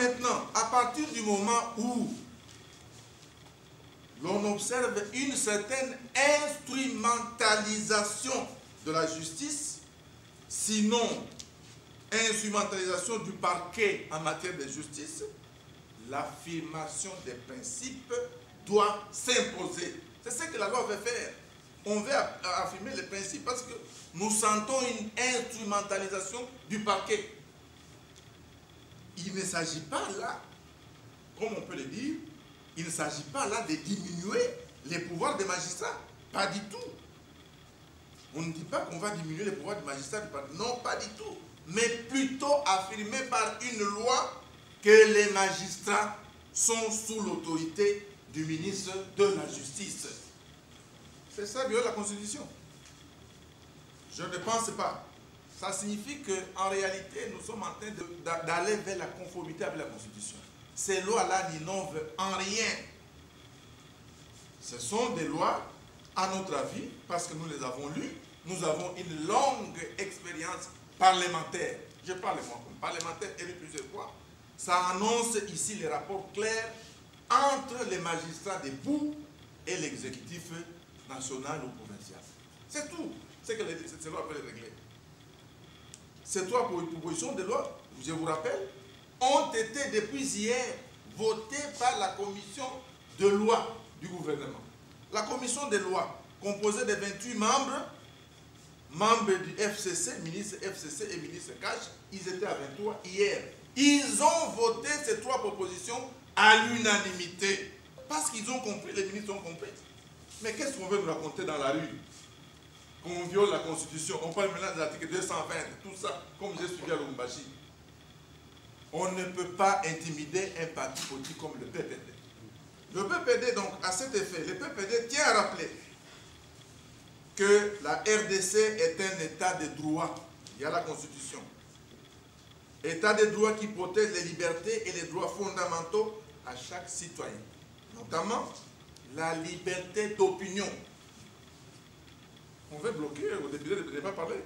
maintenant, à partir du moment où l'on observe une certaine instrumentalisation de la justice, sinon instrumentalisation du parquet en matière de justice, l'affirmation des principes doit s'imposer. C'est ce que la loi veut faire. On veut affirmer les principes parce que nous sentons une instrumentalisation du parquet. Il ne s'agit pas là, comme on peut le dire, il ne s'agit pas là de diminuer les pouvoirs des magistrats. Pas du tout. On ne dit pas qu'on va diminuer les pouvoirs des magistrats. Non, pas du tout. Mais plutôt affirmer par une loi que les magistrats sont sous l'autorité du ministre de la Justice. C'est ça, violer la Constitution. Je ne pense pas. Ça signifie qu'en réalité, nous sommes en train d'aller vers la conformité avec la Constitution. Ces lois-là n'innovent en rien. Ce sont des lois, à notre avis, parce que nous les avons lues, nous avons une longue expérience parlementaire. Je parle moi comme parlementaire élu plusieurs fois. Ça annonce ici les rapports clairs entre les magistrats des bouts et l'exécutif national ou provincial. C'est tout ce que ces lois peuvent régler. Ces trois propositions de loi, je vous rappelle, ont été depuis hier votées par la commission de loi du gouvernement. La commission des lois, composée de 28 membres du FCC, ministre FCC et ministre Cash, ils étaient à 23 hier. Ils ont voté ces trois propositions à l'unanimité. Parce qu'ils ont compris, les ministres ont compris. Mais qu'est-ce qu'on veut nous raconter dans la rue? Qu'on viole la Constitution. On parle maintenant de l'article 220, tout ça, comme j'ai suivi à Lubumbashi. On ne peut pas intimider un parti politique comme le PPD. Le PPD, donc, à cet effet, le PPD tient à rappeler que la RDC est un état de droit. Il y a la Constitution. État de droit qui protège les libertés et les droits fondamentaux à chaque citoyen. Notamment, la liberté d'opinion. On veut bloquer au député de ne pas parler.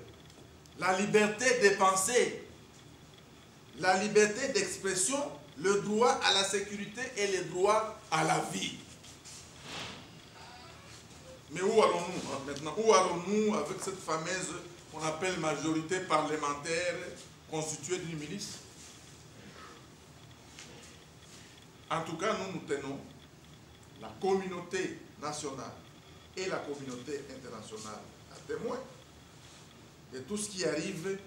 La liberté de penser, la liberté d'expression, le droit à la sécurité et le droit à la vie. Mais où allons-nous maintenant? Où allons-nous avec cette fameuse qu'on appelle majorité parlementaire constituée d'une milice? En tout cas, nous tenons la communauté nationale et la communauté internationale à témoin de tout ce qui arrive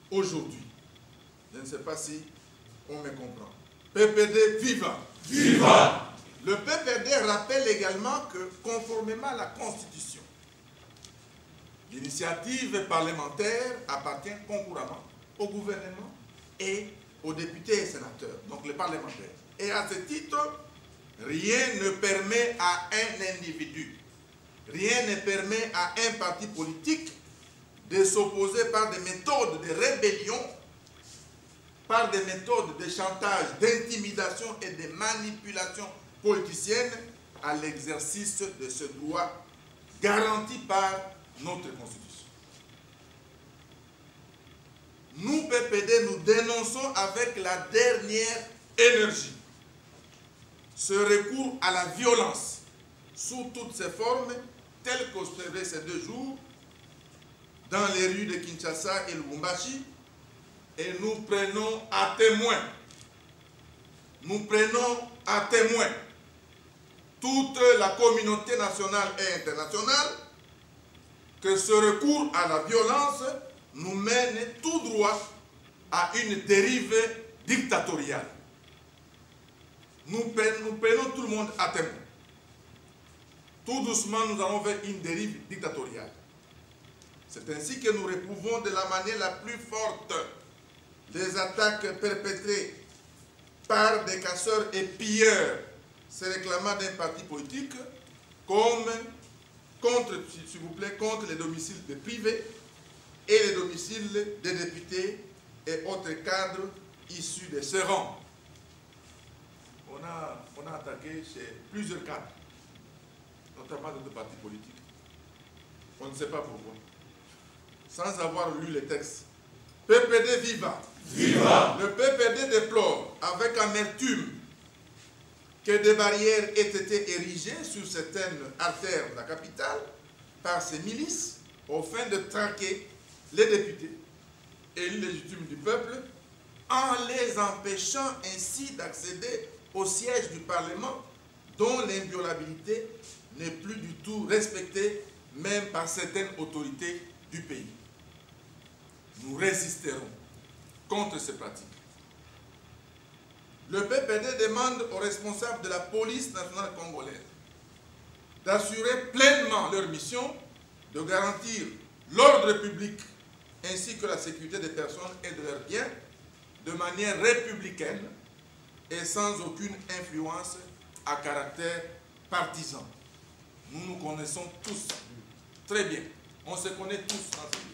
aujourd'hui. Je ne sais pas si on me comprend. PPD viva! Viva! Le PPD rappelle également que, conformément à la Constitution, l'initiative parlementaire appartient concurremment au gouvernement et aux députés et sénateurs, donc les parlementaires. Et à ce titre, rien ne permet à un individu, rien ne permet à un parti politique de s'opposer par des méthodes de rébellion, par des méthodes de chantage, d'intimidation et de manipulation politicienne à l'exercice de ce droit garanti par notre Constitution. Nous, PPD, nous dénonçons avec la dernière énergie ce recours à la violence sous toutes ses formes, telles qu'observées ces 2 jours dans les rues de Kinshasa et Lubumbashi, et nous prenons à témoin toute la communauté nationale et internationale que ce recours à la violence nous mène tout droit à une dérive dictatoriale. Nous prenons tout le monde à témoin. Tout doucement, nous allons vers une dérive dictatoriale. C'est ainsi que nous réprouvons de la manière la plus forte les attaques perpétrées par des casseurs et pilleurs se réclamant d'un parti politique, comme contre les domiciles des privés et les domiciles des députés et autres cadres issus de ce rang. On a attaqué chez plusieurs cadres, notamment de partis politiques. On ne sait pas pourquoi. Sans avoir lu les textes, PPD viva. Viva. Le PPD déplore avec amertume que des barrières aient été érigées sur certaines artères de la capitale par ces milices au fin de traquer les députés élus légitimes du peuple en les empêchant ainsi d'accéder au siège du Parlement dont l'inviolabilité n'est plus du tout respectée même par certaines autorités du pays. Nous résisterons contre ces pratiques. Le PPD demande aux responsables de la police nationale congolaise d'assurer pleinement leur mission de garantir l'ordre public ainsi que la sécurité des personnes et de leurs biens de manière républicaine et sans aucune influence à caractère partisan. Nous nous connaissons tous très bien. On se connaît tous dans ce pays.